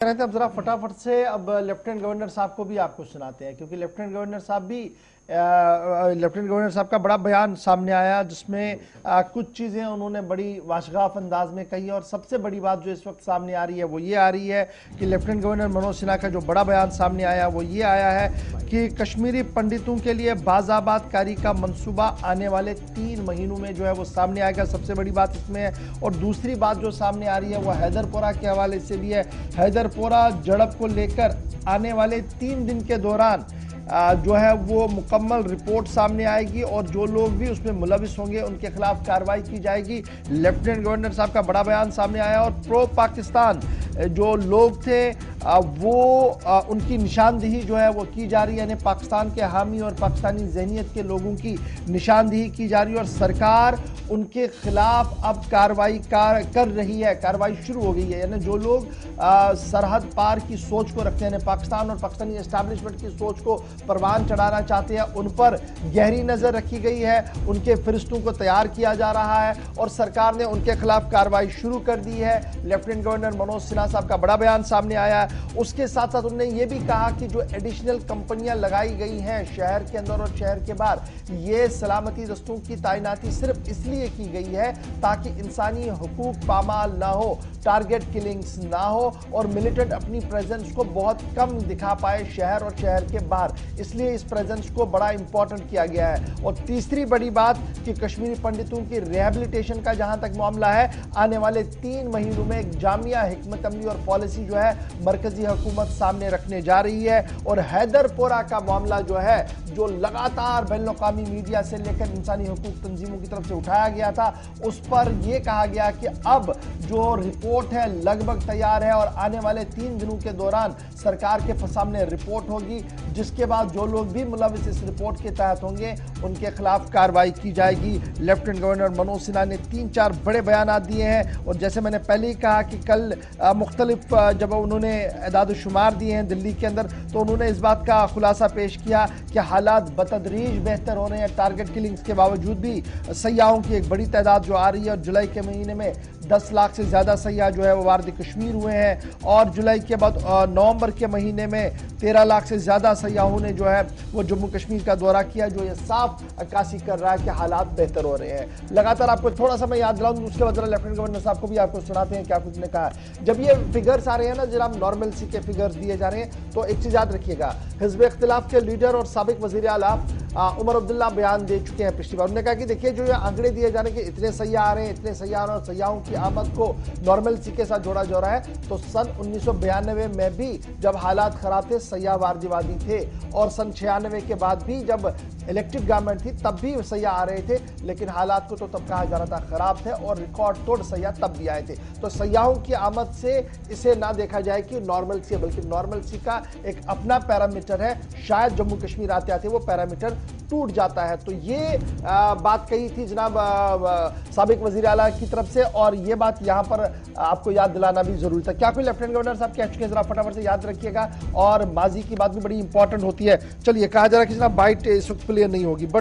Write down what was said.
रहे थे। अब जरा फटाफट से अब लेफ्टिनेंट गवर्नर साहब को भी आपको सुनाते हैं, क्योंकि लेफ्टिनेंट गवर्नर साहब भी लेफ्टिनेंट गवर्नर साहब का बड़ा बयान सामने आया, जिसमें कुछ चीज़ें उन्होंने बड़ी वाशगाफ अंदाज में कही। और सबसे बड़ी बात जो इस वक्त सामने आ रही है वो ये आ रही है कि लेफ्टिनेंट गवर्नर मनोज सिन्हा का जो बड़ा बयान सामने आया वो ये आया है कि कश्मीरी पंडितों के लिए बाज़ाबातकारी का मंसूबा आने वाले 3 महीनों में जो है वो सामने आएगा। सबसे बड़ी बात इसमें है। और दूसरी बात जो सामने आ रही है वो हैदरपुरा के हवाले से भी है। हैदरपुरा झड़प को लेकर आने वाले 3 दिन के दौरान जो है वो मुकम्मल रिपोर्ट सामने आएगी और जो लोग भी उसमें मुलविस होंगे उनके खिलाफ कार्रवाई की जाएगी। लेफ्टिनेंट गवर्नर साहब का बड़ा बयान सामने आया और प्रो पाकिस्तान जो लोग थे वो उनकी निशानदेही जो है वो की जा रही है, यानी पाकिस्तान के हामी और पाकिस्तानी जहनीत के लोगों की निशानदेही की जा रही है और सरकार उनके खिलाफ अब कार्रवाई कर रही है। कार्रवाई शुरू हो गई है, यानी जो लोग सरहद पार की सोच को रखते हैं, पाकिस्तान और पाकिस्तानी एस्टैब्लिशमेंट की सोच को परवान चढ़ाना चाहते हैं, उन पर गहरी नजर रखी गई है। उनके फरिश्तों को तैयार किया जा रहा है और सरकार ने उनके खिलाफ कार्रवाई शुरू कर दी है। लेफ्टिनेंट गवर्नर मनोज सिन्हा साहब का बड़ा बयान सामने आया है। उसके साथ साथ उन्होंने ये भी कहा कि जो एडिशनल कंपनियां लगाई गई हैं शहर के अंदर और शहर के बाहर, ये सलामती दस्तों की तैनाती सिर्फ इसलिए की गई है ताकि इंसानी हुकूक पामाल ना हो, टारगेट किलिंग्स ना हो और मिलिटेंट अपनी प्रेजेंस को बहुत कम दिखा पाए शहर और शहर के बाहर, इसलिए इस प्रेजेंस को बड़ा इंपॉर्टेंट किया गया है। और तीसरी बड़ी बात कि कश्मीरी पंडितों की रिहेबिलिटेशन का जहां तक मामला है, आने वाले 3 महीनों में एक जामिया हिकमत अमली और पॉलिसी जो है मरकजी हुकूमत सामने रखने जा रही है। और हैदरपुरा का मामला जो है, जो लगातार बैनुल-अक़वामी मीडिया से लेकर इंसानी हुकूक तंजीमों की तरफ से उठाया गया था, उस पर यह कहा गया कि अब जो रिपोर्ट है लगभग तैयार है और आने वाले 3 दिनों के दौरान सरकार के सामने रिपोर्ट होगी, जिसके बाद जो लोग भी मुलविस इस रिपोर्ट के तहत होंगे उनके खिलाफ कार्रवाई की जाएगी। लेफ्टिनेंट गवर्नर मनोज सिन्हा ने 3-4 बड़े बयान दिए हैं और जैसे मैंने पहले ही कहा कि कल मुख्तलिफ जब उन्होंने एदाद शुमार दिए हैं दिल्ली के अंदर, तो उन्होंने इस बात का खुलासा पेश किया कि हालात बतदरीज बेहतर हो रहे हैं। टारगेट किलिंग्स के बावजूद भी सयाहों की एक बड़ी तादाद जो आ रही है और जुलाई के महीने में 10 लाख से ज्यादा सयाह जो है वो वारद कश्मीर हुए हैं और जुलाई के बाद नवंबर के महीने में 13 लाख से ज्यादा सयाहों ने जो है वो जम्मू कश्मीर का दौरा किया, जो ये साफ अक्कासी कर रहा है कि हालात बेहतर हो रहे हैं। लगातार आपको थोड़ा सा मैं याद दिलाऊं, उसके बाद लेफ्टिनेंट गवर्नर साहब को भी आपको सुनाते हैं क्या कुछ ने कहा। जब ये फिगर्स आ रहे हैं ना, जनाब नॉर्मल सी के फिगर्स दिए जा रहे हैं, तो एक चीज याद रखिएगा, हिज़्ब इख्तिलाफ के लीडर और साबिक वज़ीर आला उमर अब्दुल्ला बयान दे चुके हैं पिछली बार। उन्होंने कहा कि देखिए जो ये आंकड़े दिए जा रहे हैं कि इतने सयाह आ रहे हैं, इतने सयाह और सयाहों की आमद को नॉर्मलसी के साथ जोड़ा जा रहा है, तो सन 1992 में भी जब हालात खराब थे सयाह वारदीवादी थे और सन 96 के बाद भी जब इलेक्टेड गवर्नमेंट थी तब भी सयाह आ रहे थे, लेकिन हालात को तो तब कहा जा रहा था खराब थे और रिकॉर्ड तोड़ सयाह तब भी आए थे। तो सयाहों की आमद से इसे ना देखा जाए कि नॉर्मलसी है, बल्कि नॉर्मलसी का एक अपना पैरामीटर है। शायद जम्मू कश्मीर आते आते वो पैरामीटर टूट जाता है। तो ये बात कही थी जनाब साबिक वजीर आला की तरफ से और ये बात यहां पर आपको याद दिलाना भी जरूरी था। क्या कोई लेफ्टिनेंट गवर्नर साहब कह चुके हैं, जरा फटाफट से याद रखिएगा। और माजी की बात भी बड़ी इंपॉर्टेंट होती है। चलिए, कहा जा रहा है कि जनाब बाइट इस वक्त क्लियर नहीं होगी, बट